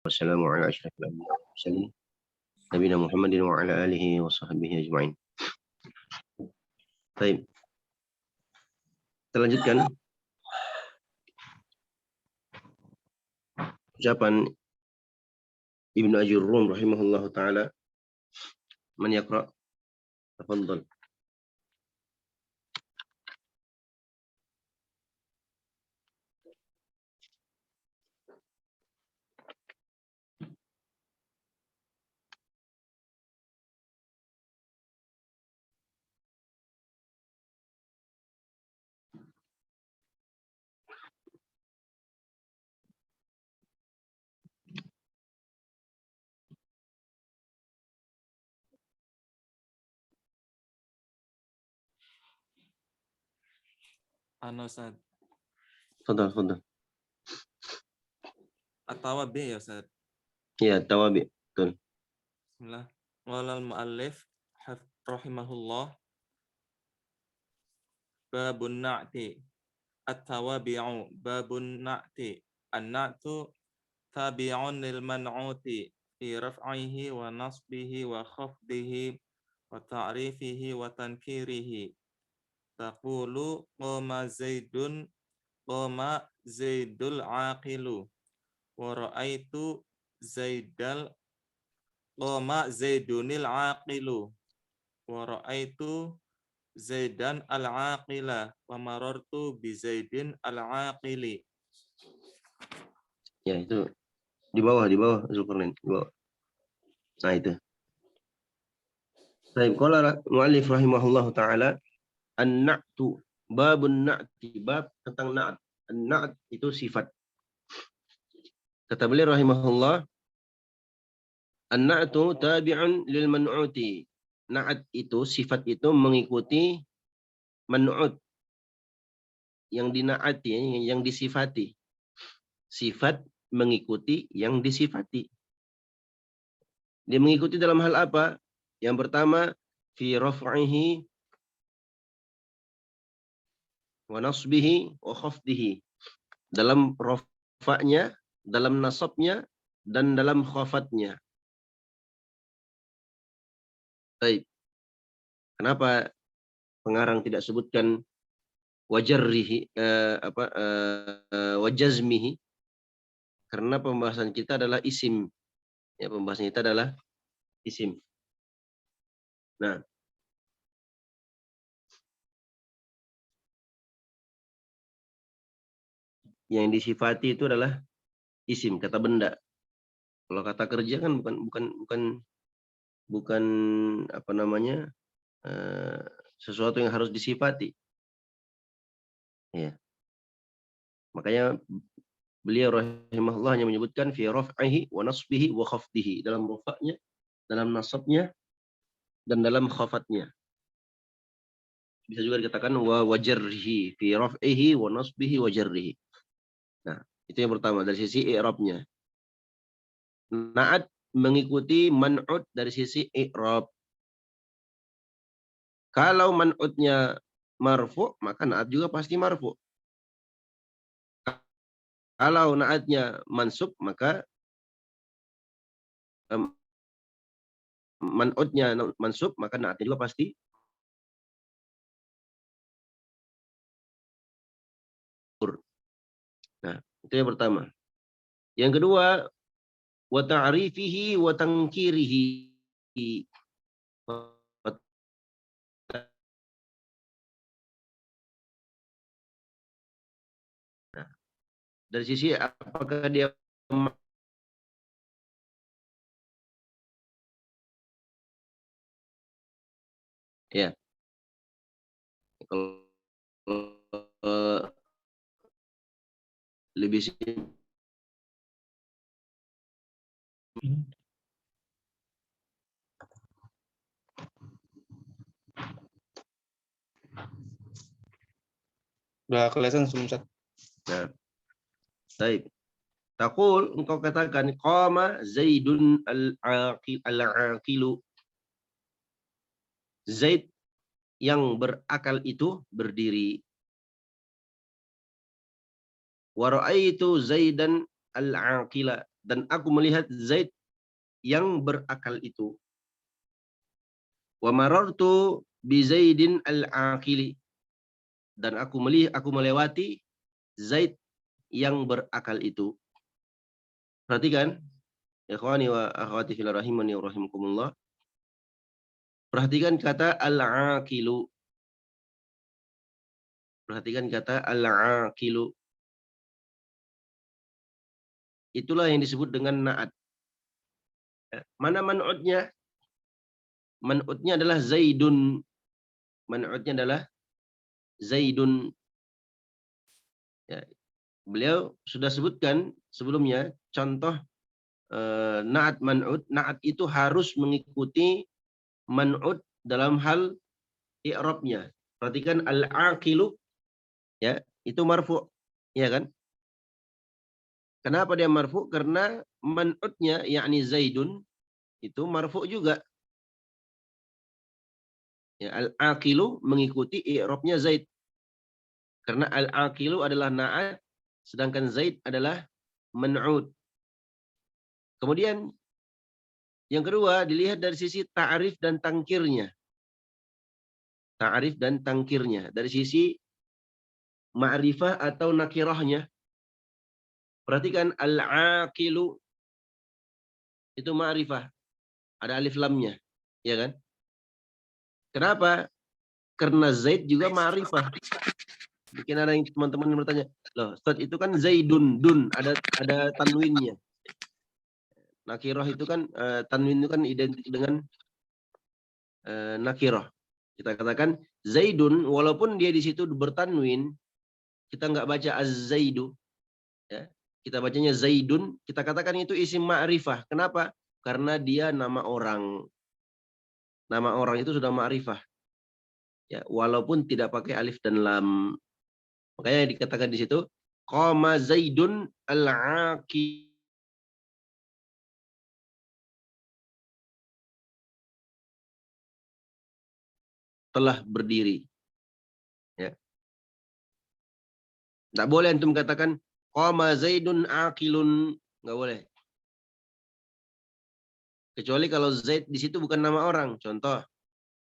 Wassalamu ala asyrafil anbiya'i wal mursalin nabiyina Muhammadin wa ala alihi wa sahbihi ajma'in. Baik. Kita lanjutkan ucapan Ibnu Ajurrum rahimahullahu taala. Man yaqra? Tafadhal. Ustaz. Tafadhal. At-tawabi ya Ustaz. Ya, tawabi. Betul. Bismillah. Walal muallif rahimahullah. Babun na'ti. At-tawabi'u babun na'ti. An-na'tu tabi'un lil man'uti fi raf'ihi wa nasbihi wa khafdihi wa ta'rifihi wa tankirihi. Taqulu qama Zaidul aqilu wa ra'aitu Zaidunil aqilu wa ra'aitu Zaidan al-aqila wa marartu bi Zaidin al-aqili. Ya, itu di bawah Zulkarnain, di bawah. Nah, itu. Baik, qala muallif rahimahullahu taala an-na'tu babun na'ti, bab tentang na'at. An-na'at itu sifat. Kata beliau rahimahullah, an-na'tu tabi'un lil man'uti. Na'at itu, sifat itu mengikuti man'ut, yang dina'ati, yang disifati. Sifat mengikuti yang disifati. Dia mengikuti dalam hal apa? Yang pertama, fi raf'ihi wa nasbihi wa khafdihi. Dalam rafa'nya, dalam nasabnya, dan dalam khafatnya. Baik. Kenapa pengarang tidak sebutkan wajarrihi wajazmihi? Karena pembahasan kita adalah isim. Ya, pembahasan kita adalah isim. Nah, yang disifati itu adalah isim, kata benda. Kalau kata kerja kan bukan apa namanya, sesuatu yang harus disifati. Ya. Makanya beliau rahimahullah hanya menyebutkan fi raf'ihi wa nasbihi wa khafdihi, dalam rafa'nya, dalam nasabnya, dan dalam khafatnya. Bisa juga dikatakan wa wajarrihi, fi raf'ihi wa nasbihi wa jarrihi. Nah, itu yang pertama dari sisi i'rabnya. Na'at mengikuti man'ut dari sisi i'rab. Kalau man'utnya marfu', maka na'at juga pasti marfu'. Kalau na'atnya mansub, maka man'utnya mansub, maka na'atnya juga pasti. Nah, itu yang pertama. Yang kedua, wa ta'rifihi wa tankirihi. Nah, dari sisi apakah dia ya, kalau lebih udah kelihatan sebelum. Nah, baik. Taqul, engkau katakan qama Zaidun al-aqilu. Zaid yang berakal itu berdiri. Wa ra'aitu Zaidan al-aqila. dan aku melihat Zaid yang berakal itu. Wa marartu bi Zaidin al-aqili, dan aku melewati Zaid yang berakal itu. Perhatikan, ikhwani wa akhwati fillah rahimani wa rahimakumullah. Perhatikan kata al-aqilu. Perhatikan kata al-aqilu. Itulah yang disebut dengan na'at. Mana man'utnya? Man'utnya adalah Zaidun. Man'utnya adalah Zaidun. Ya, beliau sudah sebutkan sebelumnya contoh na'at man'ut. Na'at itu harus mengikuti man'ut dalam hal i'rabnya. Perhatikan al-aqilu, ya, itu marfu', ya kan? Kenapa dia marfu'? Karena man'utnya yakni Zaidun itu marfu' juga. Ya, al-aqilu mengikuti i'rabnya Zaid. Karena al-aqilu adalah na'at, sedangkan Zaid adalah man'ud. Kemudian yang kedua dilihat dari sisi ta'rif dan tangkirnya. Ta'rif dan tangkirnya. Dari sisi ma'rifah atau nakirahnya. Perhatikan al-aqilu itu ma'rifah. Ada alif lamnya, ya kan? Kenapa? Karena Zaid juga ma'rifah. Mungkin ada yang teman-teman yang bertanya, loh, Ustaz itu kan Zaidun, dun, ada tanwinnya. Nakirah itu kan tanwin itu kan identik dengan nakirah. Kita katakan Zaidun, walaupun dia di situ bertanwin, kita nggak baca az-Zaidu, ya. Kita bacanya Zaidun, kita katakan itu isim ma'rifah. Kenapa? Karena dia nama orang. Nama orang itu sudah ma'rifah. Ya, walaupun tidak pakai alif dan lam. Makanya dikatakan di situ qama Zaidun al-aqi, telah berdiri. Ya. Tidak boleh antum katakan qama Zaidun aqilun, nggak boleh. Kecuali kalau Zaid di situ bukan nama orang. Contoh,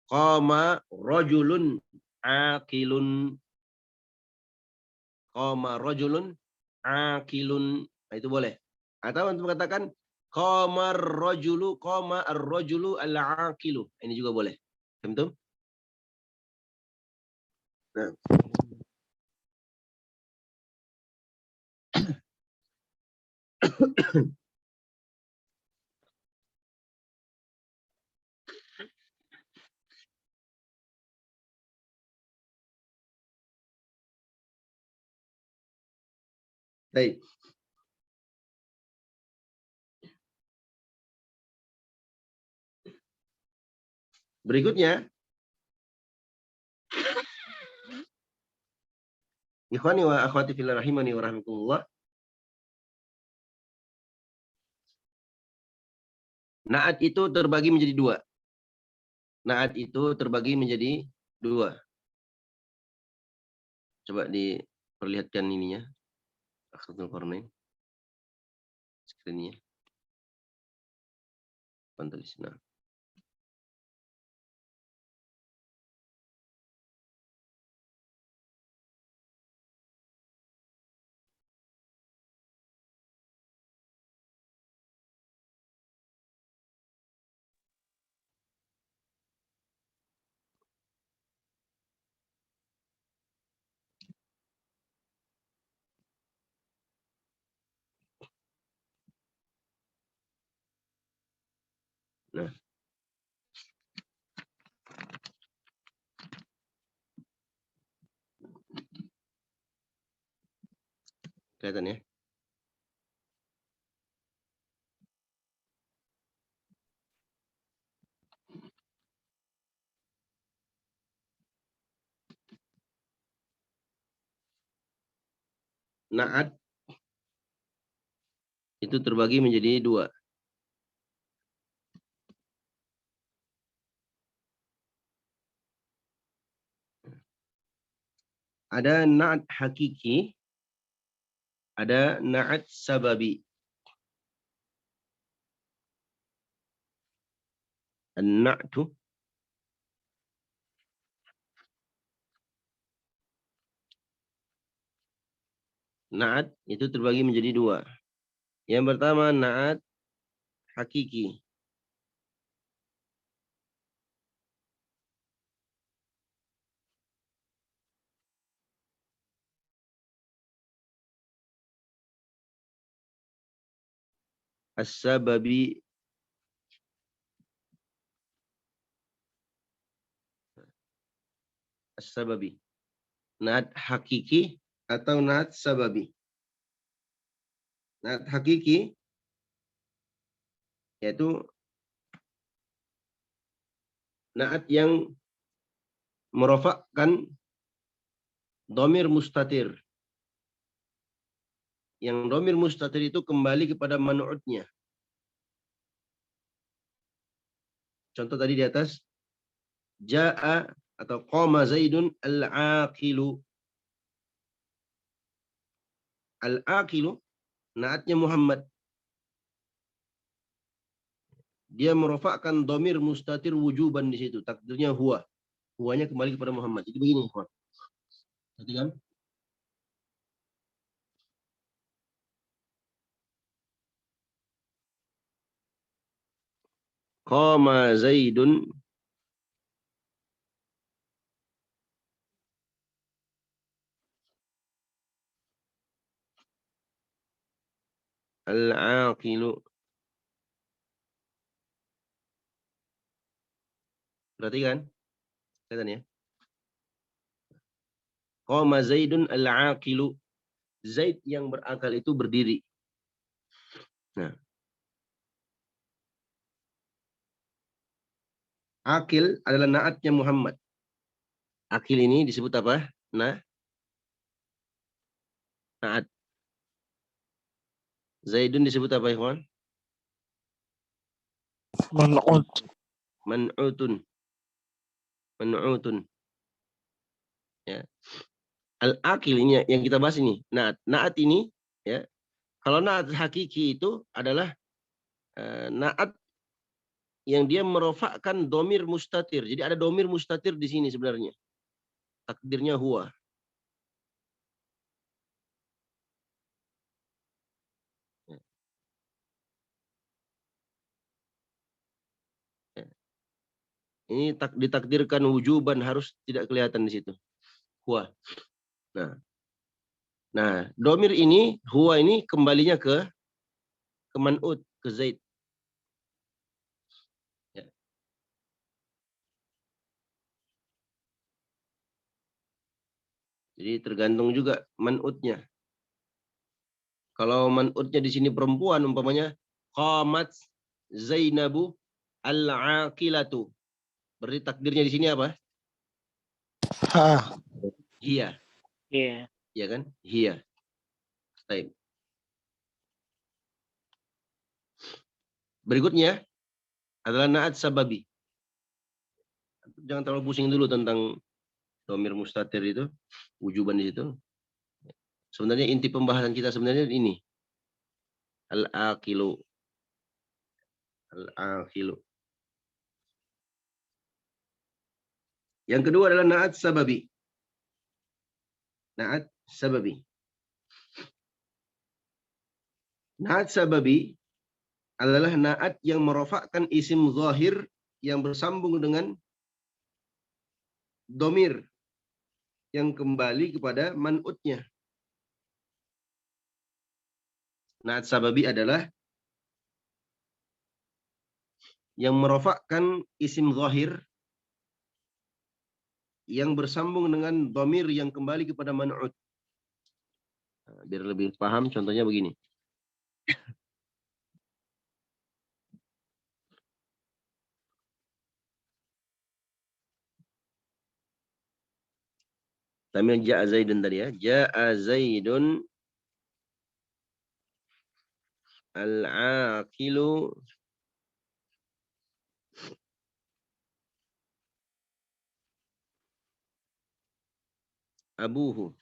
qama rajulun aqilun. Qama rajulun aqilun. Nah, itu boleh. Atau antum katakan qama ar-rajulu al-aqilu. Ini juga boleh. Betul? Nah. Baik. Berikutnya, ikhwani wa akhwati fillah rahimani wa rahimakumullah. Na'at itu terbagi menjadi dua. Na'at itu terbagi menjadi dua. Coba diperlihatkan ininya. Akhratul Qarnain. Screen-nya. Pantulis. Nah. Nah. Kelihatan ya? Na'at itu terbagi menjadi dua. Ada na'at hakiki, ada na'at sababi. An-na'tu. Na'at itu terbagi menjadi dua. Yang pertama na'at hakiki. As-sababi. As-sababi. Na'at hakiki atau na'at sababi. Na'at hakiki yaitu na'at yang merofakkan dhamir mustatir. Yang dhamir mustatir itu kembali kepada man'utnya. Contoh tadi di atas, ja'a atau qama Zaidun al-aqilu. Al-aqilu naatnya Muhammad. Dia merofakkan dhamir mustatir wujuban di situ. Takdirnya huwa. Huwanya kembali kepada Muhammad. Jadi begini, ikhwan. Perhatikan. Qama Zaidun al-aqilu. Perhatikan. Kelihatan ya. Qama Zaidun al-aqilu. Zaid yang berakal itu berdiri. Nah. Akil adalah naatnya Muhammad. Akil ini disebut apa? Naat. Zaidun disebut apa, ikhwan? Man'ut. Man'utun. Man'utun. Ya. Al-akil ini yang kita bahas ini. Naat. Naat ini ya. Kalau naat hakiki itu adalah naat yang dia merofakkan domir mustatir. Jadi ada domir mustatir di sini sebenarnya. Takdirnya huwa. Ya. Ya. Ini ditakdirkan wujuban, harus tidak kelihatan di situ. Huwa. Nah, domir ini, huwa ini kembalinya ke man'ut, ke Zaid. Ya. Jadi tergantung juga man'utnya. Kalau man'utnya di sini perempuan, umpamanya qamat Zainabu al-aqilatu. Berarti takdirnya di sini apa? Ha. Hiya. Iya. Ya kan? Hiya. Baik. Berikutnya adalah na'at sababi. Jangan terlalu pusing dulu tentang domir mustatir itu, wujuban di situ. Sebenarnya inti pembahasan kita sebenarnya ini. Al-aqilu. Al-aqilu. Yang kedua adalah na'at sababi. Na'at sababi. Na'at sababi adalah na'at yang merofakkan isim zahir yang bersambung dengan domir yang kembali kepada man'utnya. Na'at sababi adalah yang merofakkan isim zahir yang bersambung dengan domir yang kembali kepada man'ut. Nah, biar lebih paham, contohnya begini. Tamil ja'a Zaidun tadi ya. Ja'a Zaidun al-aqilu abuhu.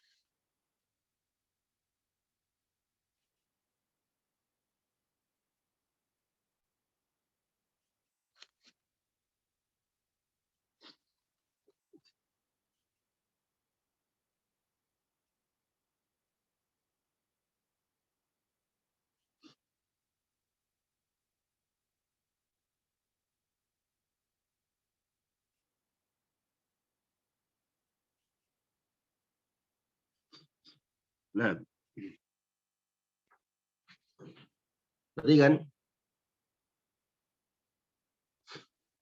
Nah,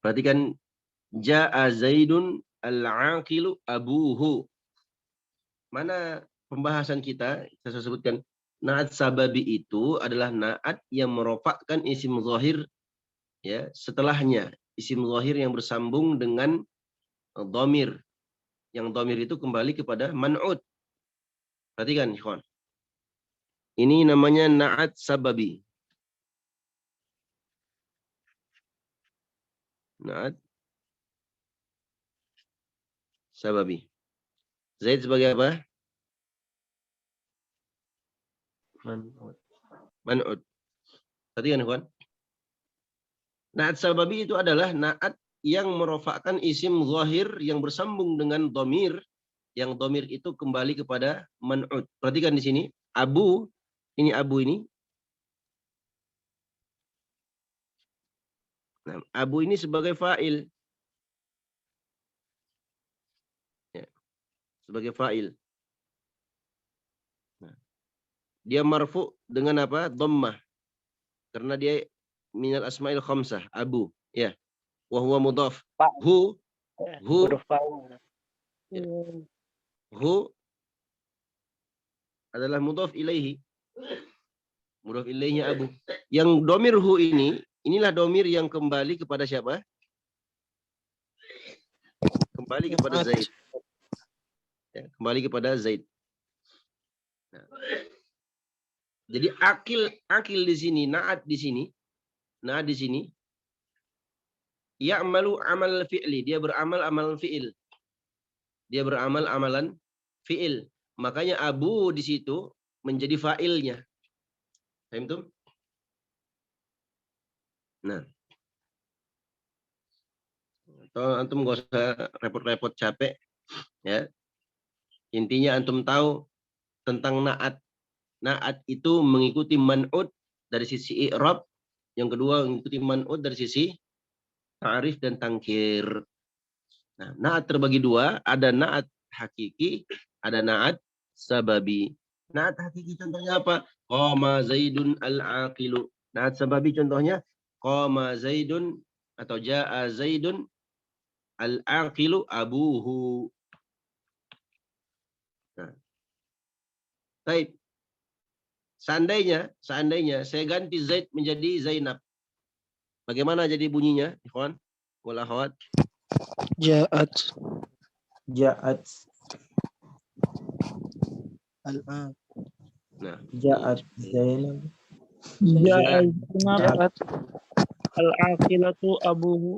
perhatikan ja'a Zaidun al-aqilu abuhu. Mana pembahasan kita, saya sebutkan naat sababi itu adalah naat yang merofakkan isim zahir ya setelahnya, isim zahir yang bersambung dengan dhamir. Yang dhamir itu kembali kepada man'ud. Perhatikan, ikhwan. Ini namanya naat sababi. Naat sababi. Zaid sebagai apa? Man'ud. Perhatikan, ikhwan. Naat sababi itu adalah naat yang merofakkan isim zahir yang bersambung dengan dhamir, yang dhamir itu kembali kepada man'ud. Perhatikan di sini, abu ini. Nah, abu ini sebagai fa'il. Ya, sebagai fa'il. Nah, dia marfu dengan apa? Dhammah. Karena dia minal asma'il khamsah, abu. Ya. Wa huwa mudhaf. Hu adalah mudhaf ilaihi. Mudhaf ilaihi abu. Yang domir hu ini, inilah domir yang kembali kepada siapa? Kembali kepada Zaid. Ya, kembali kepada Zaid. Nah, jadi akil di sini, naat di sini, ya'malu amal fi'li, dia beramal amalan fi'il. Dia beramal amalan fi'il. Makanya abu di situ menjadi fa'ilnya. Paham tuh? Nah. Antum gak usah repot-repot capek. Ya. Intinya antum tahu tentang naat. Naat itu mengikuti man'ud dari sisi i'rab. Yang kedua mengikuti man'ud dari sisi ta'rif dan tangkir. Nah, naat terbagi dua. Ada naat hakiki, ada naat sababi. Naat hakiki contohnya apa? Qama Zaidun al-aqilu. Naat sababi contohnya qama Zaidun atau ja'a Zaidun al-aqilu abuhu. Nah. Baik. Seandainya saya ganti Zaid menjadi Zainab. Bagaimana jadi bunyinya, ikhwan? Wal akhwat. Ja'at. Nah. Ja'at Zainab. Ja'at al-aqilatu abuhu.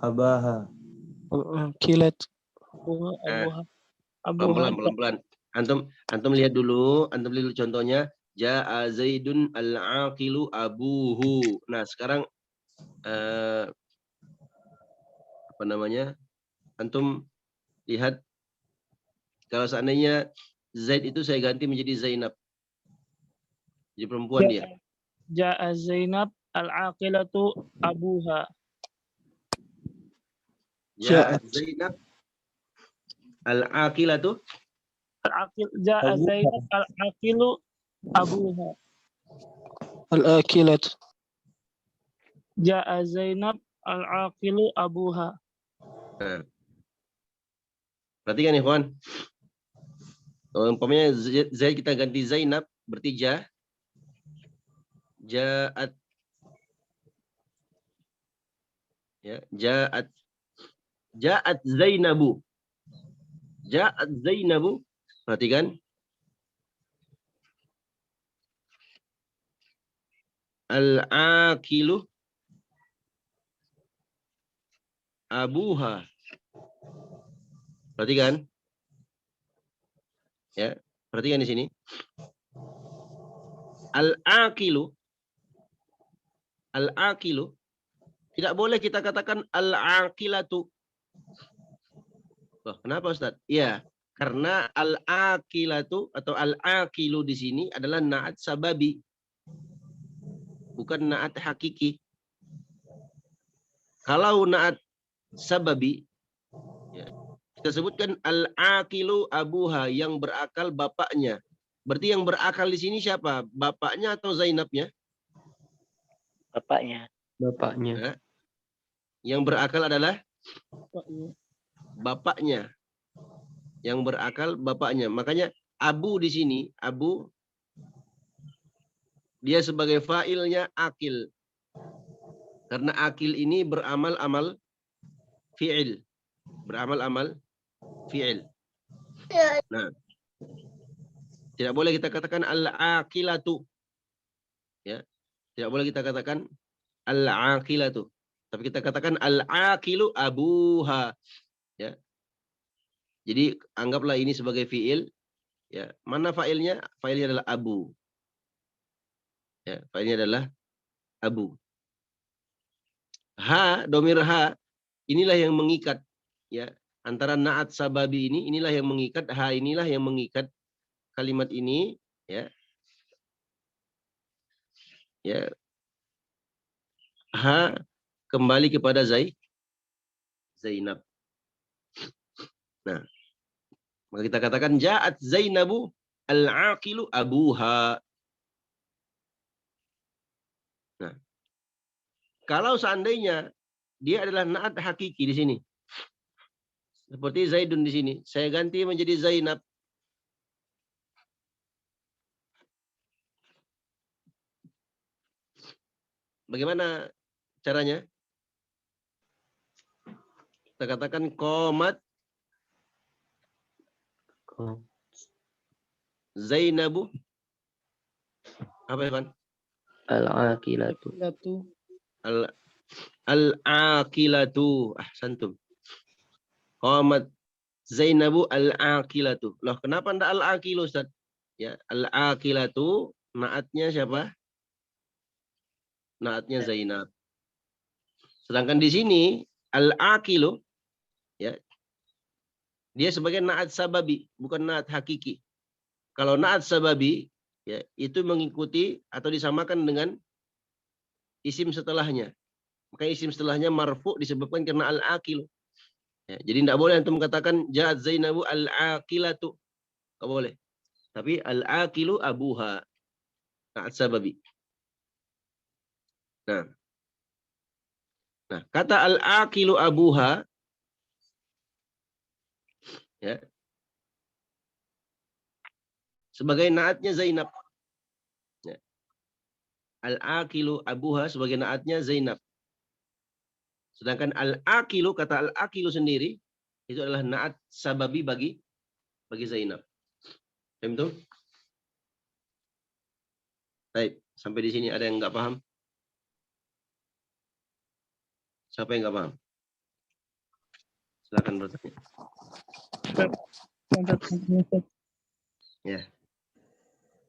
Abaha. Kilat. Abuha. Pelan-pelan. Antum lihat dulu contohnya. Ja'a Zaidun al-aqilu abuhu. Nah, sekarang antum lihat kalau seandainya Zaid itu saya ganti menjadi Zainab. Jadi perempuan dia. Ja'a Zainab al-aqilatu abuha. Ja'a Zainab al-aqilatu Ja'a Zainab al-aqilu abuha. Al-aqilat. Ja'a Zainab al-aqilu abuha. Nah. Perhatikan ikhwan. Umpamanya Zaid kita ganti Zainab berarti Ja'at. Ya, Ja'at Zainabu. Ja'at Zainabu. Perhatikan. Al-aqilu abuha. Perhatikan. Ya, perhatikan di sini. Al-aqilu tidak boleh kita katakan al-aqilatu. Loh, kenapa Ustaz? Iya, karena al-aqilatu atau al-aqilu di sini adalah naat sababi. Bukan naat hakiki. Kalau naat sababi, ya, kita sebutkan al-aqilu abuha, yang berakal bapaknya. Berarti yang berakal di sini siapa? Bapaknya atau Zainabnya? Bapaknya. Bapaknya. Ya. Yang berakal adalah Bapaknya. bapaknya. Yang berakal bapaknya. Makanya Abu di sini, Abu dia sebagai fa'ilnya akil. Karena akil ini beramal-amal fi'il. Beramal-amal fi'il. Nah, tidak boleh kita katakan al-aqilatu. Ya. Tidak boleh kita katakan al-aqilatu. Tapi kita katakan al-aqilu abuha. Ya. Jadi anggaplah ini sebagai fi'il. Ya. Mana fa'ilnya? Fa'ilnya adalah abu. Ya, fa'ilnya adalah abu. Ha, domir ha, inilah yang mengikat. Ya. Antara na'at sababi ini, inilah yang mengikat. Ha, inilah yang mengikat kalimat ini. Ya. Ya. Ha kembali kepada Zainab. Nah, maka kita katakan ja'at Zainabu al-aqilu abuha. Nah, kalau seandainya dia adalah na'at hakiki di sini. Seperti Zaidun di sini, saya ganti menjadi Zainab. Bagaimana caranya? Kita katakan qomat Zainabu apa ya, Pan? Al-aqilatu. Al-aqilatu. Ahsantum. Qamat Zainabu al-aqilatu. Loh, kenapa ndak al-aqilu, Ustaz? Ya, al-aqilatu naatnya siapa? Naatnya Zainab. Sedangkan di sini al-aqilu ya, dia sebagai naat sababi, bukan naat hakiki. Kalau naat sababi ya, itu mengikuti atau disamakan dengan isim setelahnya. Maka isim setelahnya marfu disebabkan karena al-aqilu. Ya, jadi tidak boleh antum katakan ja'at Zainabu al-aqilatu. Tidak boleh. Tapi al-aqilu abuha. Naat sababi. Nah, kata al-aqilu abuha ya, sebagai naatnya Zainab. Ya. Al-aqilu abuha sebagai naatnya Zainab. Sedangkan al-aqilu, kata al-aqilu sendiri, itu adalah naat sababi bagi Zainab. Paham tuh? Baik, sampai di sini ada yang nggak paham? Siapa yang nggak paham? Silakan bertanya. Ya.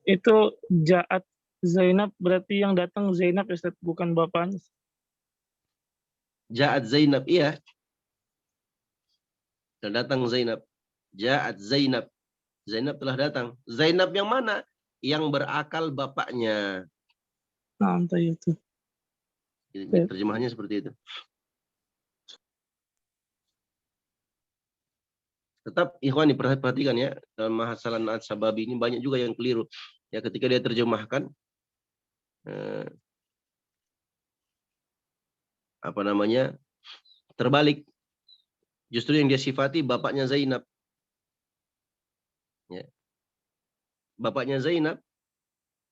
Itu Ja'at Zainab berarti yang datang Zainab Ustaz, bukan bapaknya. Ja'at Zainab, iya. Dan datang Zainab. Ja'at Zainab. Zainab telah datang. Zainab yang mana? Yang berakal bapaknya. Nah, entah itu. Terjemahannya seperti itu. Tetap ikhwani perhatikan ya, dalam masalah naat sababi ini banyak juga yang keliru. Ya, ketika dia terjemahkan terbalik. Justru yang dia sifati bapaknya Zainab. Ya. Bapaknya Zainab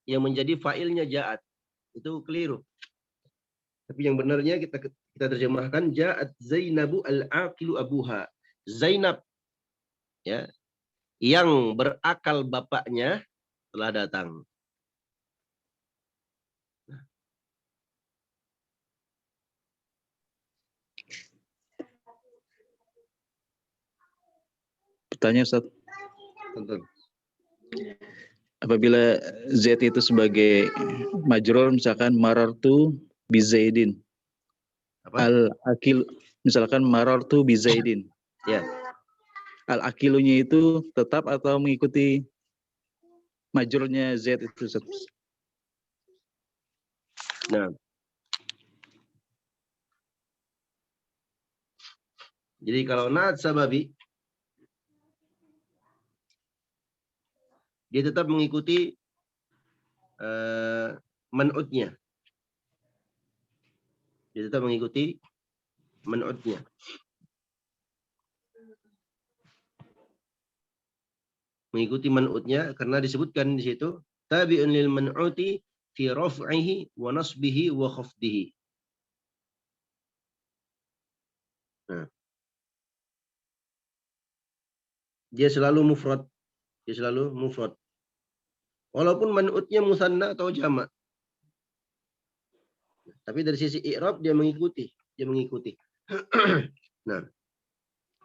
yang menjadi fa'ilnya ja'at. Itu keliru. Tapi yang benarnya kita terjemahkan ja'at Zainabu al-aqilu abuha. Zainab ya, yang berakal bapaknya telah datang. Pertanyaan Ustaz, Tonton. apabila Z itu sebagai majrur, misalkan marartu bi Zaidin. Apa? Al-akil, misalkan marartu bi Zaidin. Ya. Al-akilunya itu tetap atau mengikuti majrurnya Z itu Ustaz? Nah. Jadi kalau naat sababi dia tetap mengikuti man'utnya. Dia tetap mengikuti man'utnya. Mengikuti man'utnya karena disebutkan di situ tabi'un lil man'uti fi raf'ihi wa nasbihi wa khafdihi. Nah, dia selalu mufrad. Dia selalu mufrad. Walaupun man'utnya musanna atau jamak. Tapi dari sisi i'rab dia mengikuti. Dia mengikuti. Nah,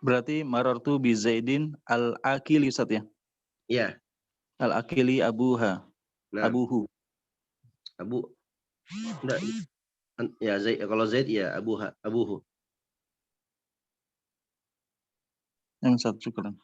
Berarti marartu bi Zaidin al-akili Ustaz ya. ya. Al-akili abuha. Nah, Abuhu. Abu enggak ya Zaid, kalau Zaid ya abuhu. Yang satu syukran.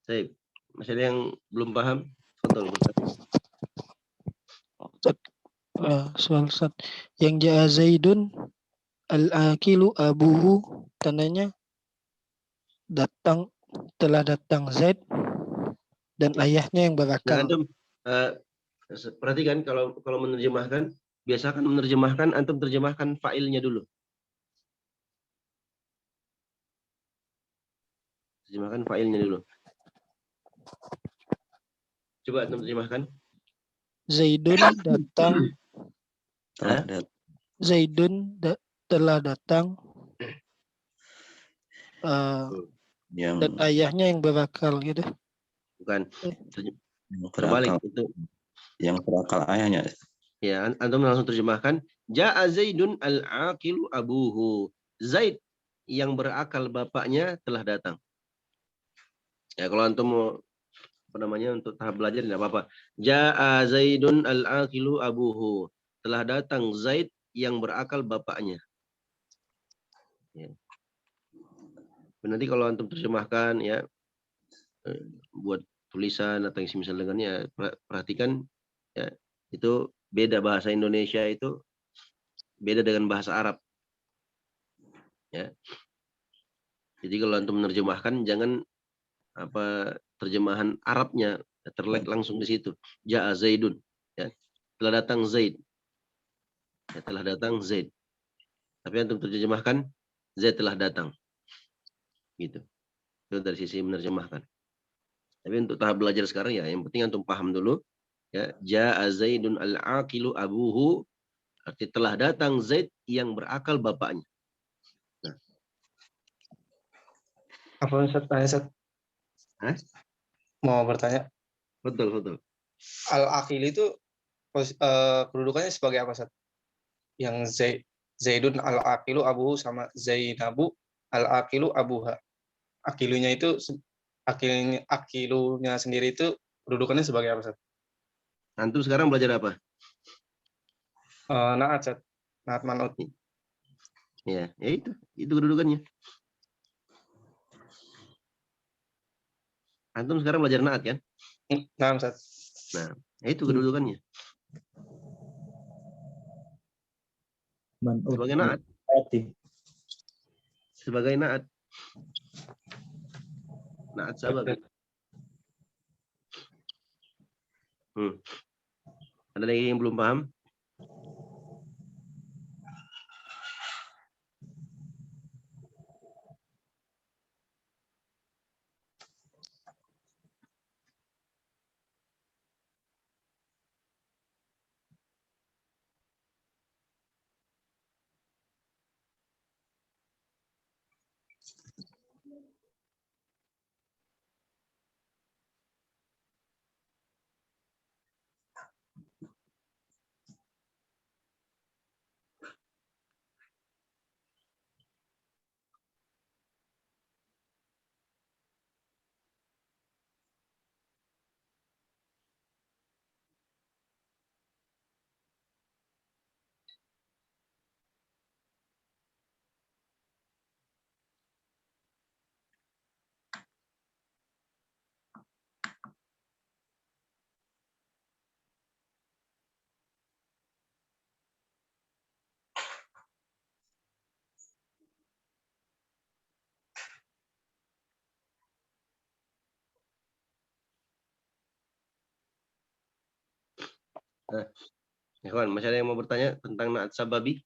Zaid. Masih ada yang belum paham? Fadhal, Ustaz. Soal Ustaz. Yang ja'a Zaidun al-akilu abuhu, tandanya telah datang Zaid dan ayahnya yang Nah, berakal. antum perhatikan kalau menerjemahkan, biasakan menerjemahkan, antum terjemahkan fa'ilnya dulu. Terjemahkan fa'ilnya dulu. Coba antum terjemahkan. Zaidun datang. Hah? Zaidun telah datang yang dan ayahnya yang berakal gitu. Bukan. yang Terbalik berakal, itu. yang berakal ayahnya. Ya, antum langsung terjemahkan. Ja'a Zaidun al-aqilu abuhu. Zaid yang berakal bapaknya telah datang. Ya, kalau antum mau untuk tahap belajar tidak apa-apa. Ja'a Zaidun al-aqilu abuhu. Telah datang Zaid yang berakal bapaknya. Ya. Nanti kalau antum terjemahkan ya buat tulisan atau yang semisal dengannya, perhatikan ya, itu beda bahasa Indonesia itu beda dengan bahasa Arab. Ya. Jadi kalau antum menerjemahkan jangan terjemahan Arabnya terlek langsung di situ. Ja'a Zaidun, ya. Telah datang Zaid. Ya, telah datang Zaid. Tapi antum terjemahkan Zaid telah datang. Gitu. Itu dari sisi menerjemahkan. Tapi untuk tahap belajar sekarang ya yang penting antum paham dulu ya. Ja'a Zaidun al-aqilu abuhu, arti telah datang Zaid yang berakal bapaknya. Nah. Apa Ustaz? Hah? Mau bertanya. Betul. Al-Aqil itu kedudukannya sebagai apa, Ustaz? Yang Zaidun al-Aqilu abuhu sama Zainabu al-Aqilu abuha. Aqilunya sendiri itu kedudukannya sebagai apa, Ustaz? Antum sekarang belajar apa? Na'at, Ustaz. Na'at man'ut. Ya itu kedudukannya. Antum sekarang belajar naat kan? Nah, Ustaz. Nah, itu kedudukannya. Sebagai naat. Sebagai naat. Naat sabab. Ada lagi yang belum paham? Ikhwan, masih ada yang mau bertanya tentang na'at sababi?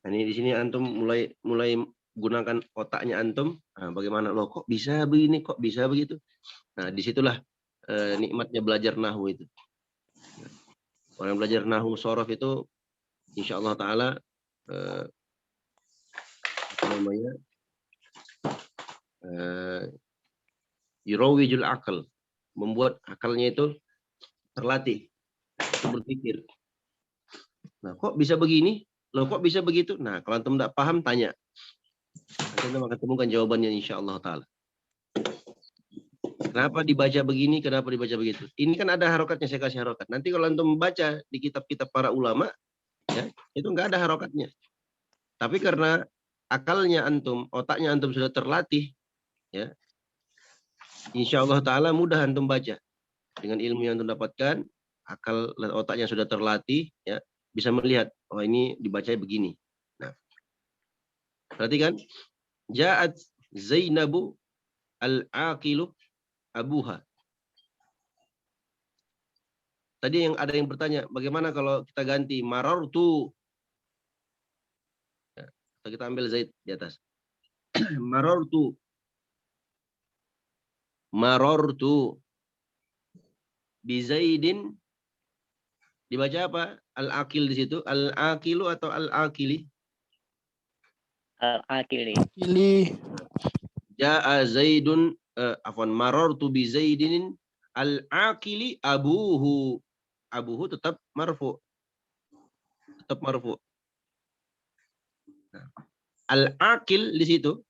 Nah, ini di sini antum mulai gunakan otaknya antum. Nah, bagaimana loh kok bisa begini, kok bisa begitu? Nah, disitulah nikmatnya belajar nahwu itu. Orang belajar nahwu sorof itu, insya Allah Taala yurawijul akal, membuat akalnya itu terlatih untuk berpikir. Nah, kok bisa begini? Loh, kok bisa begitu? Nah, kalau antum tidak paham, tanya. Antum akan temukan jawabannya insya Allah Ta'ala. Kenapa dibaca begini? Kenapa dibaca begitu? Ini kan ada harokatnya, saya kasih harokat. Nanti kalau antum baca di kitab-kitab para ulama, ya, itu nggak ada harokatnya. Tapi karena akalnya antum, otaknya antum sudah terlatih, ya, insya Allah Ta'ala mudah antum baca. Dengan ilmu yang antum dapatkan, akal dan otaknya sudah terlatih, ya, bisa melihat, oh ini dibaca begini. Nah, perhatikan, ja'at Zainabu al-aqilu abuha. Tadi ada yang bertanya, bagaimana kalau kita ganti marartu? Ya, atau kita ambil Zaid di atas. Marartu. Marartu. Bi Zaidin. Dibaca apa? Al-aqil di situ. Al-aqilu atau al-aqili? Al-Aqili. Pilih. Ja'a Zaidun, marartu bi Zaidin al-aqili abuhu. Abuhu tetap marfu. Tetap marfu. Nah, al-aqil di situ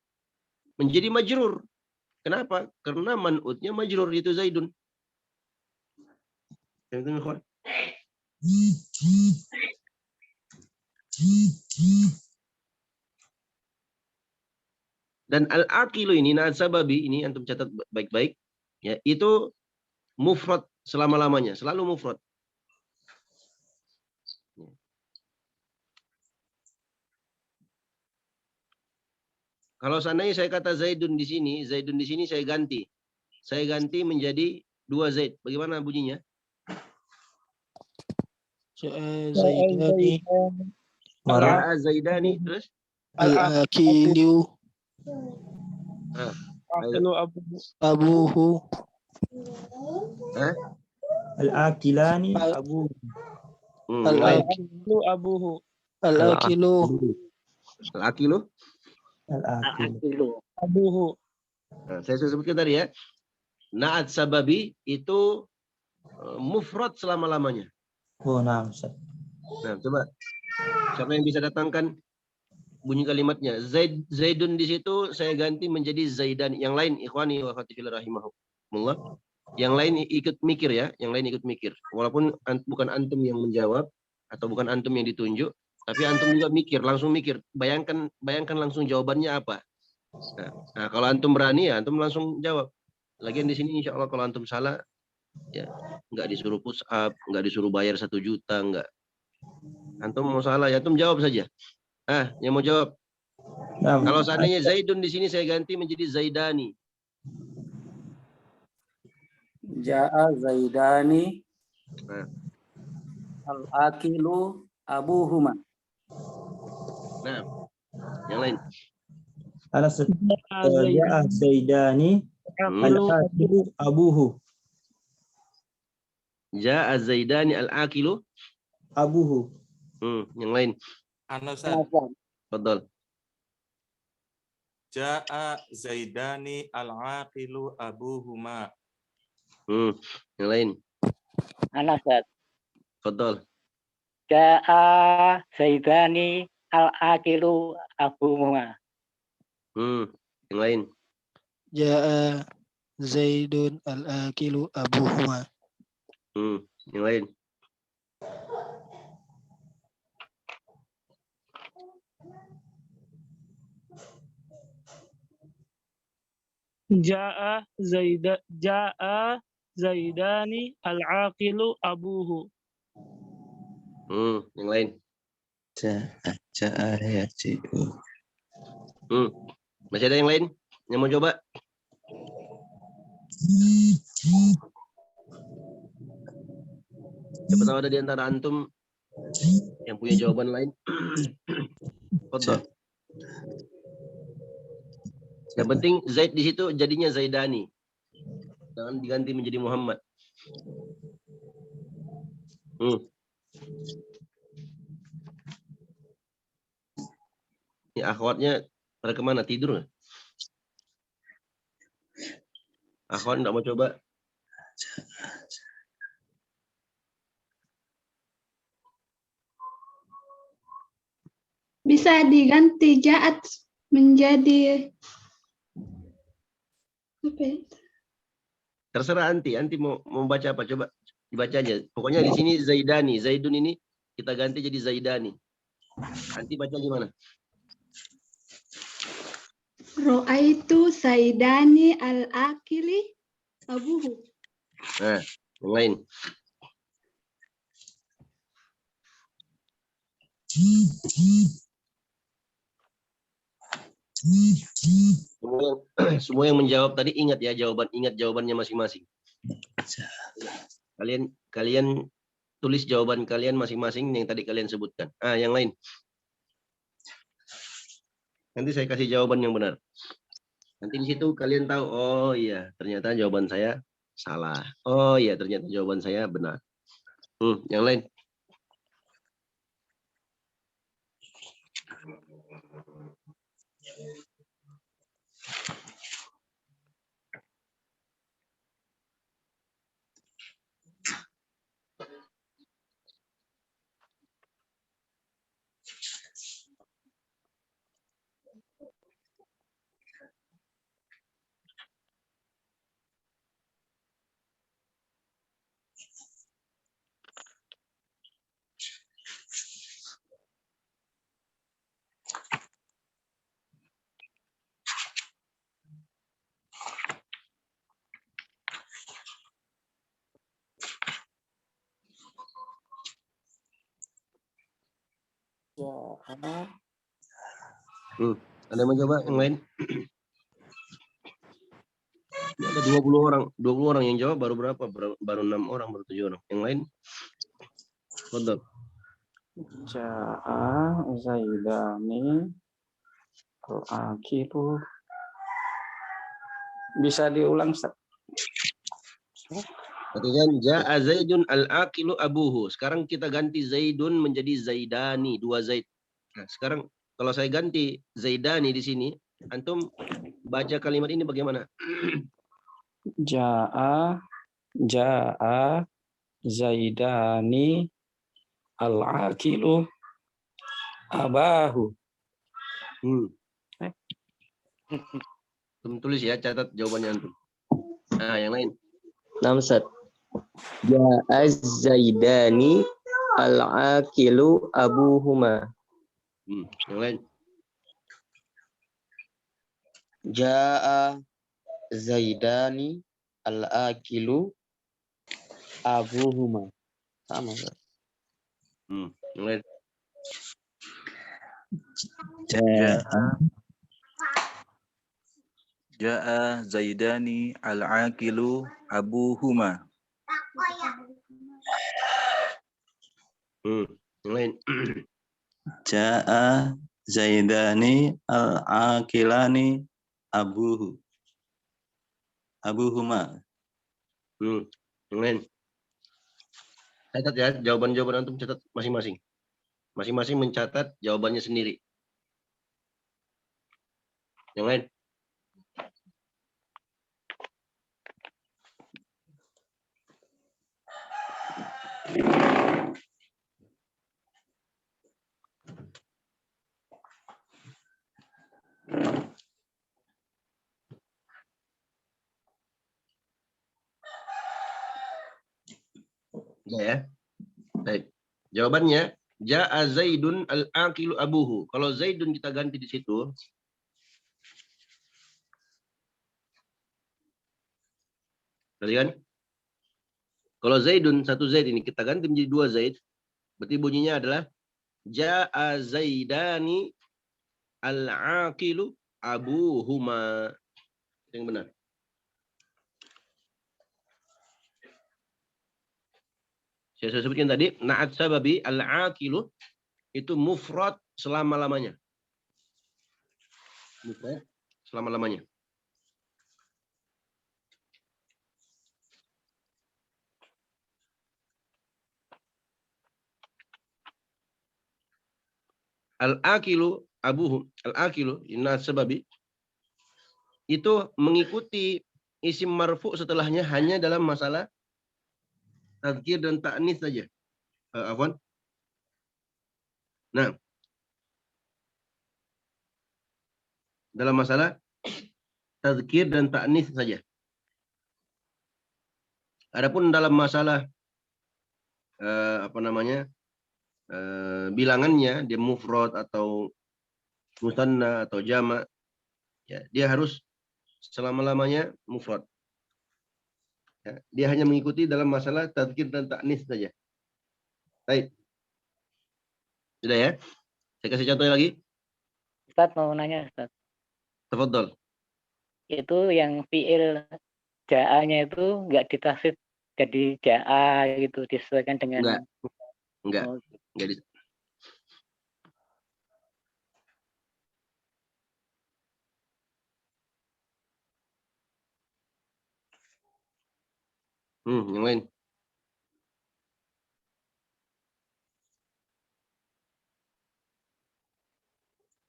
menjadi majrur. Kenapa? Karena man'utnya majrur, itu Zaidun. Dan al-aqilu ini, na'at sababi, ini antum catat baik-baik, ya, itu mufrad selama-lamanya, selalu mufrad. Kalau seandainya saya kata Zaidun di sini saya ganti. Saya ganti menjadi 2 Zaid. Bagaimana bunyinya? Zaidani. Ja'a Zaidani, terus? Al-Aqilu Aqilu abuhu. Al-Aqilani abu. Al-aqilu abuhu. Al-Aqilu Al-aqilu Al-Aqilu abuhu. Nah, saya sudah sebutkan tadi, ya. Na'at sababi itu mufrad selama-lamanya. Oh, nah, Ustaz. Nah, coba. Siapa yang bisa datangkan bunyi kalimatnya? Zaidun di situ saya ganti menjadi Zaidan. Yang lain, ikhwani wa akhwati fillah rahimahumullah. Yang lain ikut mikir, ya. Yang lain ikut mikir. Walaupun bukan antum yang menjawab atau bukan antum yang ditunjuk, tapi antum juga mikir, langsung mikir. Bayangkan langsung jawabannya apa. Nah, kalau antum berani, ya antum langsung jawab. Lagian di sini insya Allah kalau antum salah, ya nggak disuruh push up, nggak disuruh bayar 1 juta, nggak. Antum mau salah, ya antum jawab saja. Yang mau jawab. Nah, Kalau seandainya Zaidun di sini saya ganti menjadi Zaidani. Ja'a Zaidani Nah, al-aqilu abuhuma. nah, yang lain. Anas ja'a Zaidani al-aqilu abuhu. Ja'a Zaidani al-aqilu Abuhu. Yang lain. Fadhal. Ja'a Zaidani al-aqilu abuhuma. Yang lain. Anasat. Fadhal. Ja'a Zaidani al-aqilu abuhuma. Yang lain. Ja'a Zaidun al-aqilu abuhuma. Yang lain. Ja'a Zaidani al-aqilu abuhu. Yang lain. Ja'a yaji'u. Masih ada yang lain yang mau coba? Siapa tahu ada di antara antum yang punya jawaban lain. Betul. Yang penting Zaid di situ jadinya Zaidani. Jangan diganti menjadi Muhammad. Ini akhwatnya pada kemana? Tidur nggak? Akhwat nggak mau coba? Bisa diganti ja'at menjadi apa ya? Terserah anti mau baca apa? Coba dibaca aja. Pokoknya di sini Zaidani, Zaidun ini kita ganti jadi Zaidani. Anti baca gimana? Ro'aitu Zaidani al-akili abuhu. Nah, yang lain. Semua yang menjawab tadi ingat ya jawabannya masing-masing. Kalian tulis jawaban kalian masing-masing yang tadi kalian sebutkan. Yang lain. Nanti saya kasih jawaban yang benar. Nanti di situ kalian tahu, oh iya, ternyata jawaban saya salah. Oh iya, ternyata jawaban saya benar. Yang lain. Ada yang mencoba yang lain? Ini ada 20 orang yang jawab, baru berapa? Baru 6 orang, baru 7 orang. Yang lain? Betul. Ja'a Zaidani al-akilu. Bisa diulang, Ustaz? Artinya ja'a Zaidun al-akilu abuhu. Sekarang kita ganti Zaidun menjadi Zaidani, 2 Zaid. Nah, sekarang kalau saya ganti Zaidani di sini, antum baca kalimat ini bagaimana? Ja'a Zaidani al-akilu abahu. Tulis ya, catat jawabannya antum. Yang lain. Namsat. Ja'a Zaidani al-akilu abuhuma. Yang lain. Ja'a Zaidani al-akilu abuhuma. Sama. Yang lain. Ja'a Zaidani al-akilu abuhuma. Yang lain. Ja'a Zaidani al-akilani abuhuma. Yang lain. Catat ya, jawaban-jawaban antum catat masing-masing. Masing-masing mencatat jawabannya sendiri. Yang lain. Ya. Baik. Jawabannya ja'a Zaidun al-aqilu abuhu. Kalau Zaidun kita ganti di situ. Kan? Kalau Zaidun, 1 Zaid ini kita ganti menjadi 2 Zaid. Berarti bunyinya adalah ja'a Zaidani al-aqilu abuhuma. Yang benar. Saya sudah sebutkan tadi, na'at sababi al-aqilu itu mufrad selama-lamanya. Mufrad selama-lamanya. Al-aqilu abuhum, al-aqilu na'at sababi itu mengikuti isim marfu setelahnya hanya dalam masalah tadzkir dan ta'nis saja. Afwan. Nah, dalam masalah tadzkir dan ta'nis saja. Adapun dalam masalah bilangannya, dia mufrad atau musanna atau jama', ya, dia harus selama-lamanya mufrad. Ya, dia hanya mengikuti dalam masalah tadzkir dan ta'nis saja. Baik. Sudah ya? Saya kasih contoh lagi. Ustaz mau nanya, Ustaz. Tafadhol. Itu yang fiil ja'a-nya itu nggak ditafsir jadi ja'a gitu, disesuaikan dengan Enggak. Oh, Enggak yang lain.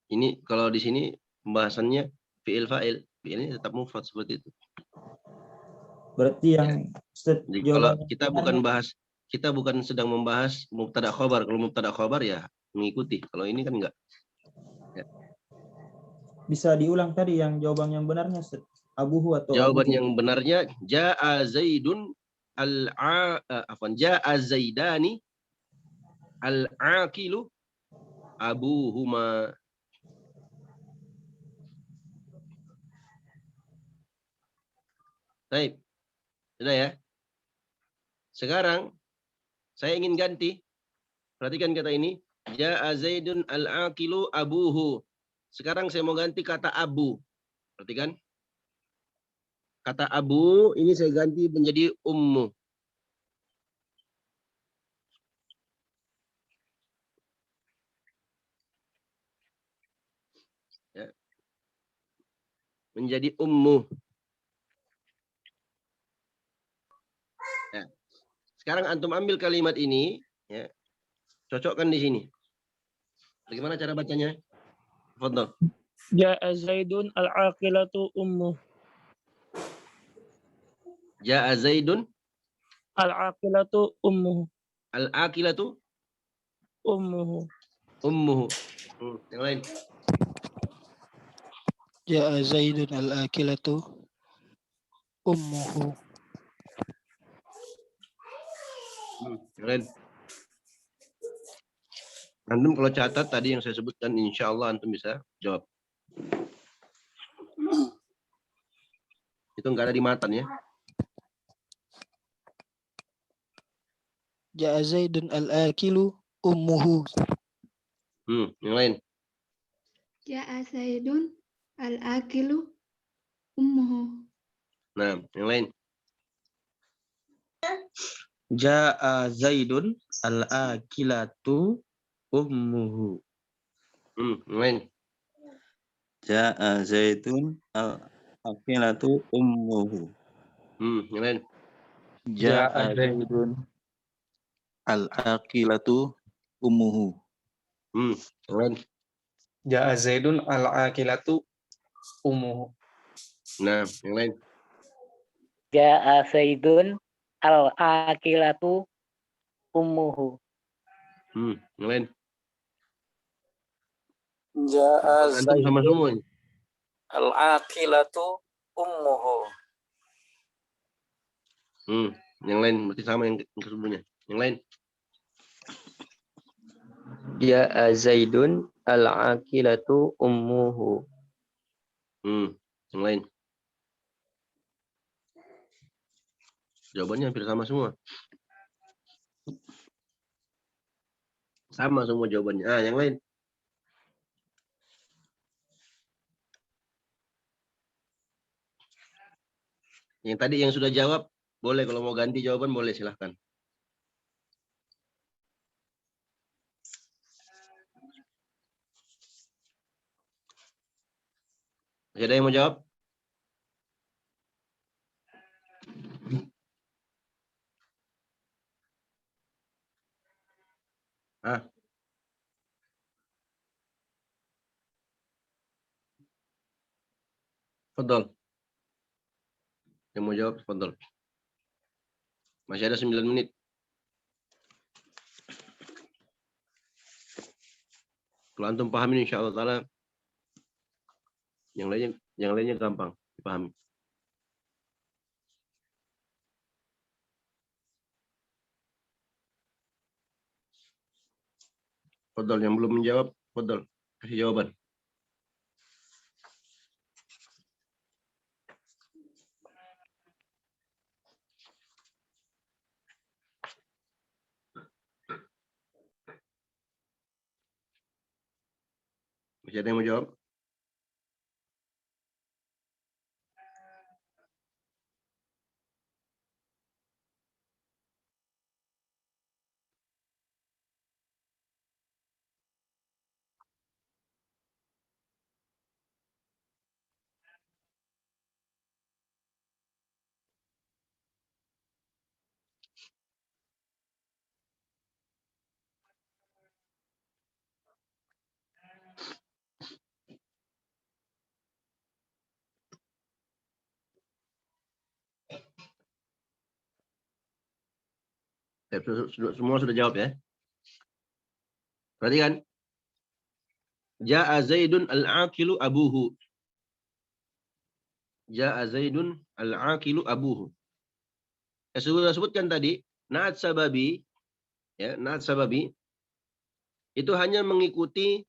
Ini kalau di sini pembahasannya fiil fa'il. Fiilnya tetap mufrad seperti itu. Berarti yang Jadi kalau kita bukan sedang membahas mubtada khobar. Kalau mubtada khobar ya mengikuti. Kalau ini kan enggak. Ya. bisa diulang tadi yang jawaban yang benarnya, Ustaz? Abuhu atau Jawaban abuhu? yang benarnya ja'a Zaidun ja'a Zaidani al-aqilu abuhuma. Baik. Sudah ya. Sekarang saya ingin ganti. Perhatikan kata ini. Ja'a Zaidun al-aqilu abuhu. Sekarang saya mau ganti kata abu. Perhatikan. Kata abu ini saya ganti menjadi ummu. Ya. Menjadi ummu. Ya. Sekarang antum ambil kalimat ini, ya, cocokkan di sini. Bagaimana cara bacanya? Fadhol. Ja'a Zaidun al-aqilatu ummuh. Ja'a Zaidun Al-aqilatu ummuh. al-aqilatu Ummuhu. ummuhu. Yang lain. Ja'a Zaidun al-akilatu ummuhu. Yang lain. Antum kalau catat tadi yang saya sebutkan, insya Allah antum bisa jawab. Itu enggak ada di matan ya. Ja'a Zaidun al-akilu ummuhu. Yang lain. Ja'a Zaidun al-akilu ummuhu. Nah, yang lain. Ja'a Zaidun al-akilatu ummuhu. Yang lain. Ja'a Zaidun al-akilatu ummuhu. Yang lain. Ja'a Zaidun al-akilatu ummuhu. Yang lain. Ja'a Zaidun al-akilatu ummuhu. Nah, yang lain. Ja'a Zaidun al-akilatu ummuhu. Yang lain. Ja'a Antum sama semua. Zaidun al-akilatu ummuhu. Yang lain berarti sama yang sebelumnya. Yang lain. Ja'a Zaidun al-akilatu ummuhu. Yang lain. Jawabannya hampir sama semua. Sama semua jawabannya. Yang lain. Yang tadi yang sudah jawab, boleh kalau mau ganti jawaban boleh silahkan. Masih ada yang mau jawab? Ah. Fadal. Yang mau jawab, fadal. Masih ada 9 menit. Kalau antum pahamin insyaallah taala yang lainnya gampang dipahami. Fadal, yang belum menjawab, fadal kasih jawaban. Masih ada yang mau jawab? Semua sudah jawab ya. Perhatikan. Ja'a Zaidun al-aqilu abuhu. Ja'a Zaidun al-aqilu abuhu. Saya sudah sebutkan tadi, na'at sababi, ya, na'at sababi itu hanya mengikuti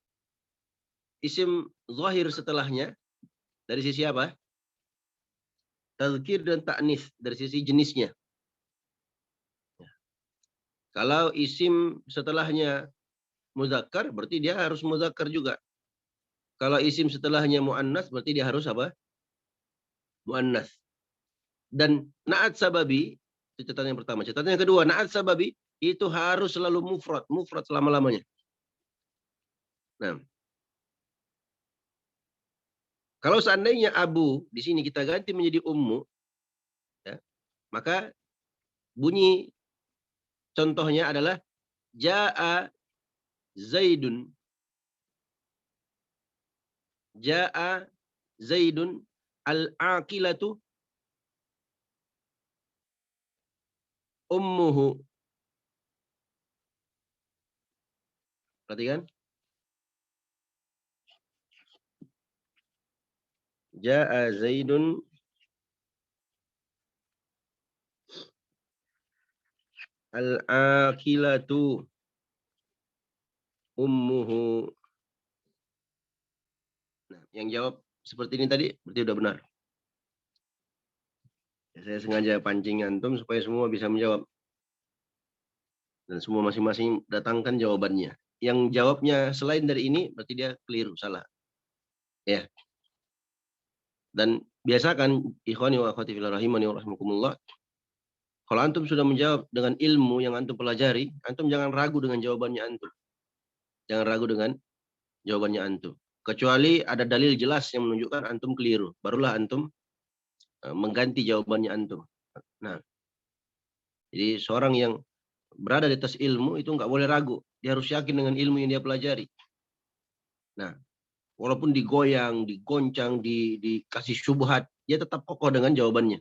isim zahir setelahnya dari sisi apa? Tazkir dan ta'nis, dari sisi jenisnya. Kalau isim setelahnya muzakkar, berarti dia harus muzakkar juga. Kalau isim setelahnya muannas, berarti dia harus apa? Muannas. Dan na'at sababi, itu catatan yang pertama. Catatan yang kedua, na'at sababi itu harus selalu mufrad selama-lamanya. Nah, kalau seandainya abu di sini kita ganti menjadi ummu, ya, maka bunyi contohnya adalah ja'a Zaidun. Ja'a Zaidun al-aqilatu ummuhu. Perhatikan. Ja'a Zaidun al-aqilatu ummuhu. Nah, yang jawab seperti ini tadi berarti udah benar. Ya, saya sengaja pancing antum supaya semua bisa menjawab. Dan semua masing-masing datangkan jawabannya. Yang jawabnya selain dari ini berarti dia keliru, salah. Ya. Dan biasakan ikhwani wa akhwati fillah rahimani wa rahimakumullah, kalau antum sudah menjawab dengan ilmu yang antum pelajari, antum jangan ragu dengan jawabannya antum. Jangan ragu dengan jawabannya antum. Kecuali ada dalil jelas yang menunjukkan antum keliru. Barulah antum mengganti jawabannya antum. Nah, jadi seorang yang berada di atas ilmu itu nggak boleh ragu. Dia harus yakin dengan ilmu yang dia pelajari. Nah, walaupun digoyang, digoncang, dikasih syubhat, dia tetap kokoh dengan jawabannya.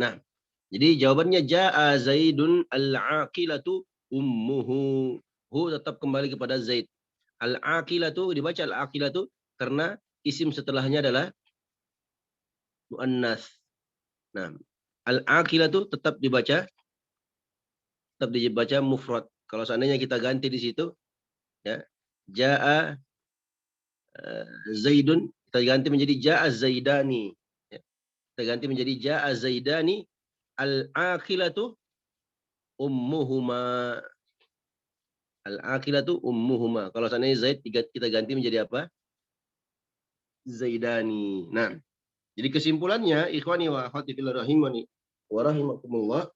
Nah, jadi jawabannya ja'a Zaidun al-aqilatu ummuhu. Hu tetap kembali kepada Zaid. Al-aqilatu dibaca al-aqilatu karena isim setelahnya adalah muannas. Nah, al-aqilatu tetap dibaca mufrad. Kalau seandainya kita ganti di situ, ya, ja'a Zaidun, kita ganti menjadi ja'a Zaidani. Ya, kita ganti menjadi ja'a Zaidani al-aqilatu ummuhuma. Al-aqilatu ummuhuma. Kalau seandainya Zaid kita ganti menjadi apa? Zaidani. Nah, jadi kesimpulannya ikhwani wa akhwati fillah rahimani wa rahimakumullah,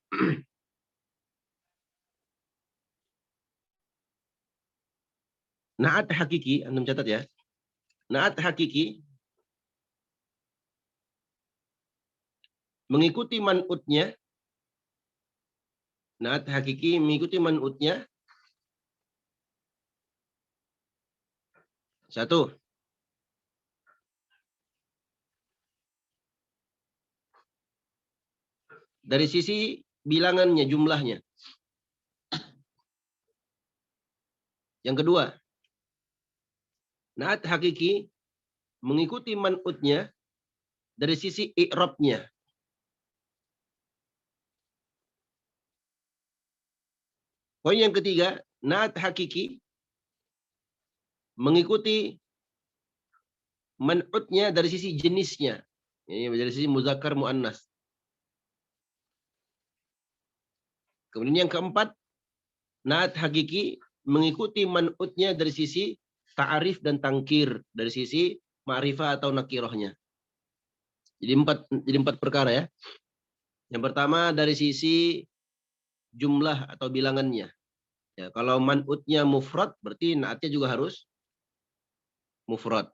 na'at hakiki, antum catat ya. Na'at hakiki mengikuti man'utnya. Naat hakiki mengikuti man'utnya. Satu. Dari sisi bilangannya, jumlahnya. Yang kedua, naat hakiki mengikuti man'utnya dari sisi i'rabnya. Poin yang ketiga, naat hakiki mengikuti man'utnya dari sisi jenisnya. Ini dari sisi muzakkar muannas. Kemudian yang keempat, naat hakiki mengikuti man'utnya dari sisi ta'arif dan tangkir, dari sisi ma'rifah atau nakirahnya. Jadi empat perkara ya. Yang pertama dari sisi jumlah atau bilangannya. Ya, kalau man'utnya mufrad berarti naatnya juga harus mufrad.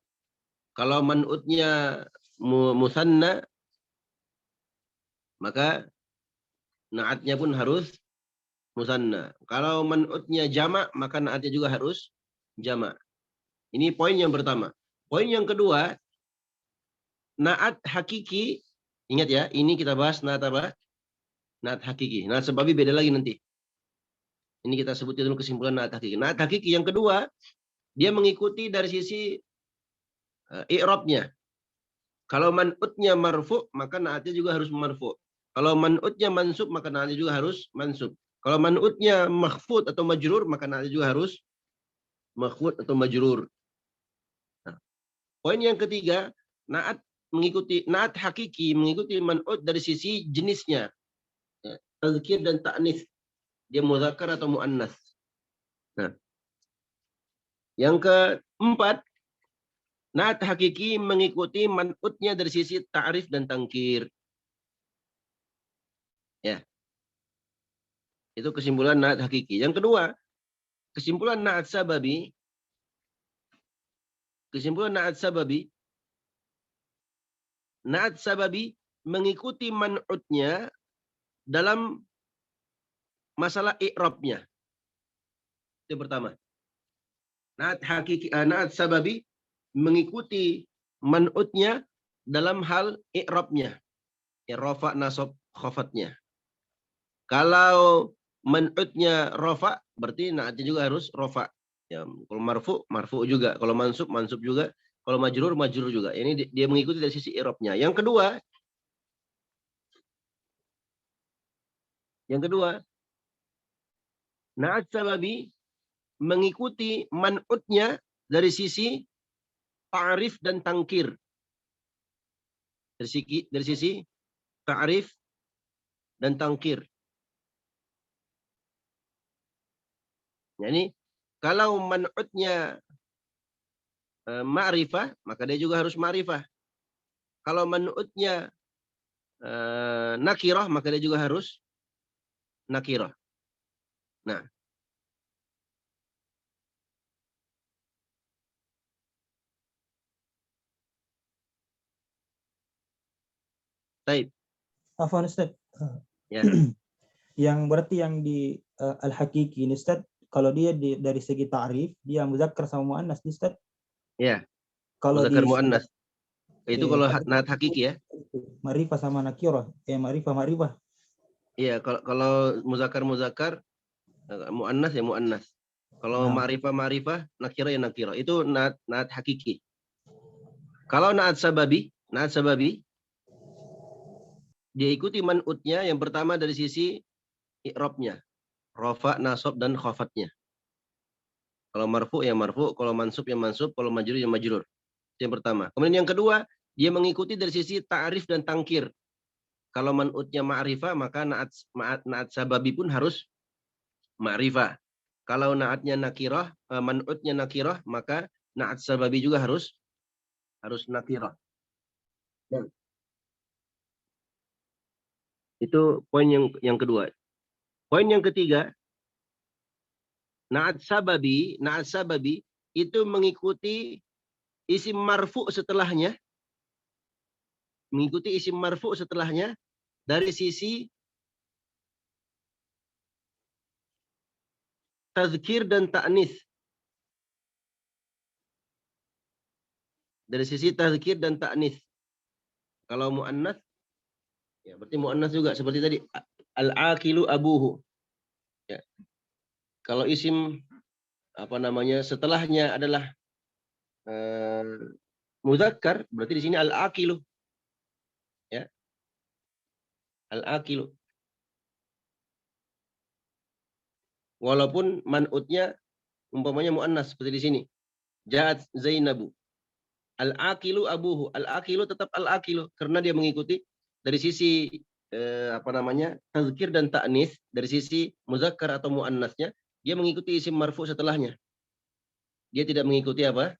Kalau man'utnya musanna maka naatnya pun harus musanna. Kalau man'utnya jama' maka naatnya juga harus jama'. Ini poin yang pertama. Poin yang kedua, naat hakiki, ingat ya, ini kita bahas naat apa? Naat hakiki. Naat sababi beda lagi nanti. Ini kita sebutkan dulu kesimpulan naat hakiki. Naat hakiki yang kedua, dia mengikuti dari sisi i'rabnya. Kalau man'utnya marfu, maka naatnya juga harus marfu. Kalau man'utnya mansub, maka naatnya juga harus mansub. Kalau man'utnya makhfud atau majrur, maka naatnya juga harus makhfud atau majrur. Nah, poin yang ketiga, naat hakiki mengikuti man'ut dari sisi jenisnya. Ya, tazkir dan ta'nis. Dia muzakkar atau muannas. Nah, yang keempat, naat hakiki mengikuti man'utnya dari sisi ta'rif dan tangkir. Ya. Itu kesimpulan naat hakiki. Yang kedua, kesimpulan naat sababi. Kesimpulan naat sababi. Naat sababi mengikuti man'utnya dalam masalah i'rabnya. Itu yang pertama. Naat hakiki, naat sababi mengikuti man'utnya dalam hal i'rabnya. Ya, rafa, nasab, khafatnya. Kalau man'utnya rafa, berarti naatnya juga harus rafa. Ya, kalau marfu juga. Kalau mansub juga. Kalau majrur juga. Ini dia mengikuti dari sisi i'rabnya. Yang kedua, naat sababi mengikuti man'utnya dari sisi ta'rif dan tangkir. Dari sisi ta'rif dan tangkir. Yani kalau man'utnya ma'rifah, maka dia juga harus ma'rifah. Kalau man'utnya nakirah, maka dia juga harus nakirah. Nah, baik. Afwan Ustaz. Ya. Yang berarti yang di al-hakiki ini Ustaz, kalau dia dari segi ta'rif, dia muzakkar sama muannas Ustaz. Ya. Kalau muzakkar muannas. Itu kalau naat hakiki ya. Ma'rifah sama nakirah. Ma'rifah. Iya, kalau muzakkar muannas ya muannas. Kalau ma'rifah nakirah ya nakirah. Itu naat hakiki. Kalau naat sababi dia ikuti man'utnya yang pertama dari sisi i'rabnya. Rafa, nasab dan khafatnya. Kalau marfu ya marfu, kalau mansub ya mansub, kalau majrur ya majrur. Itu yang pertama. Kemudian yang kedua, dia mengikuti dari sisi ta'rif dan tangkir. Kalau man'utnya ma'rifah, maka naat sababi pun harus ma'rifah. Kalau naatnya nakirah, man'utnya nakirah, maka naat sababi juga harus nakirah. Dan itu poin yang kedua. Poin yang ketiga, naat sababi itu mengikuti isim marfu setelahnya. Mengikuti isim marfu setelahnya dari sisi tazkir dan ta'nis. Dari sisi tazkir dan ta'nis. Kalau mu'annas, ya berarti mu'annas juga. Seperti tadi, al-aqilu abuhu. Ya. Kalau isim, setelahnya adalah muzakkar, berarti di sini al-aqilu. Ya. Al-aqilu. Walaupun man'utnya umpamanya mu'annas seperti di sini. Ja'at Zainabu. Al-aqilu abuhu. Al-aqilu tetap al-aqilu karena dia mengikuti dari sisi tazkir dan ta'nis, dari sisi muzakkar atau muannasnya, dia mengikuti isim marfu setelahnya. Dia tidak mengikuti apa?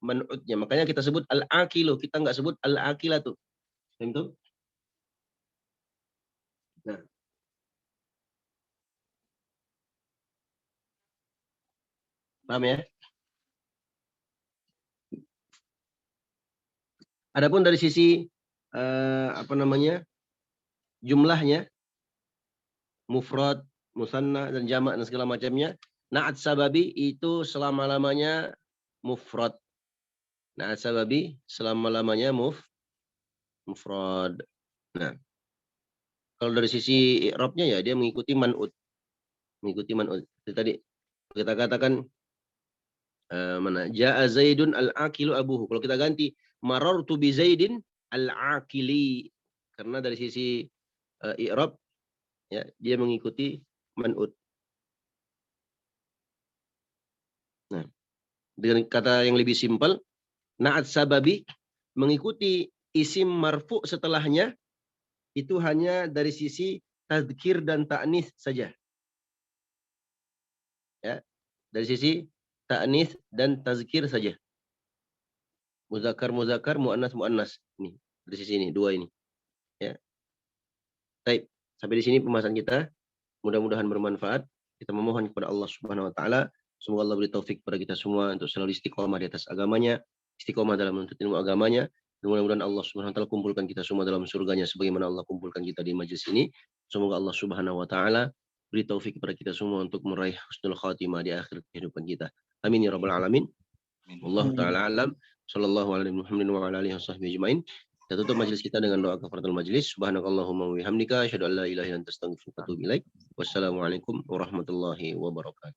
Man'utnya. Makanya kita sebut al-aqilu, kita enggak sebut al-aqilatu. Tentu? Nah. Paham ya? Adapun dari sisi jumlahnya, mufrad, musanna dan jamak dan segala macamnya, na'at sababi itu selama-lamanya mufrad. Na'at sababi selama-lamanya mufrad. Nah, kalau dari sisi i'rabnya ya dia mengikuti man'ut. Mengikuti man'ut. Tadi kita katakan Ja'a Zaidun al-aqilu abuhu. Kalau kita ganti marartu bi Zaidin al-aqili, karena dari sisi i'rab ya dia mengikuti man'ut. Nah, dengan kata yang lebih simpel, na'at sababi mengikuti isim marfu setelahnya itu hanya dari sisi tazkir dan ta'nis saja. Ya, dari sisi ta'nis dan tazkir saja. Muzakkar, muannas, muannas. Ini dari sisi ini, dua ini. Ya. Baik, sampai di sini pembahasan kita. Mudah-mudahan bermanfaat. Kita memohon kepada Allah Subhanahu wa taala, semoga Allah beri taufik kepada kita semua untuk selalu istiqomah di atas agamanya, istiqomah dalam menuntut ilmu agamanya. Dan mudah-mudahan Allah Subhanahu wa taala kumpulkan kita semua dalam surganya sebagaimana Allah kumpulkan kita di majelis ini. Semoga Allah Subhanahu wa taala beri taufik kepada kita semua untuk meraih husnul khatimah di akhir kehidupan kita. Amin ya rabbal alamin. Wallahu taala alam. Sallallahu alaihi Muhammadin wa ala alihi washabbihi ajmain. Kita tutup majelis kita dengan doa kafaratul majelis. Subhanakallahumma wa bihamdika asyhadu an la ilaha illa anta astaghfiruka wa atubu ilaik. Wassalamualaikum warahmatullahi wabarakatuh.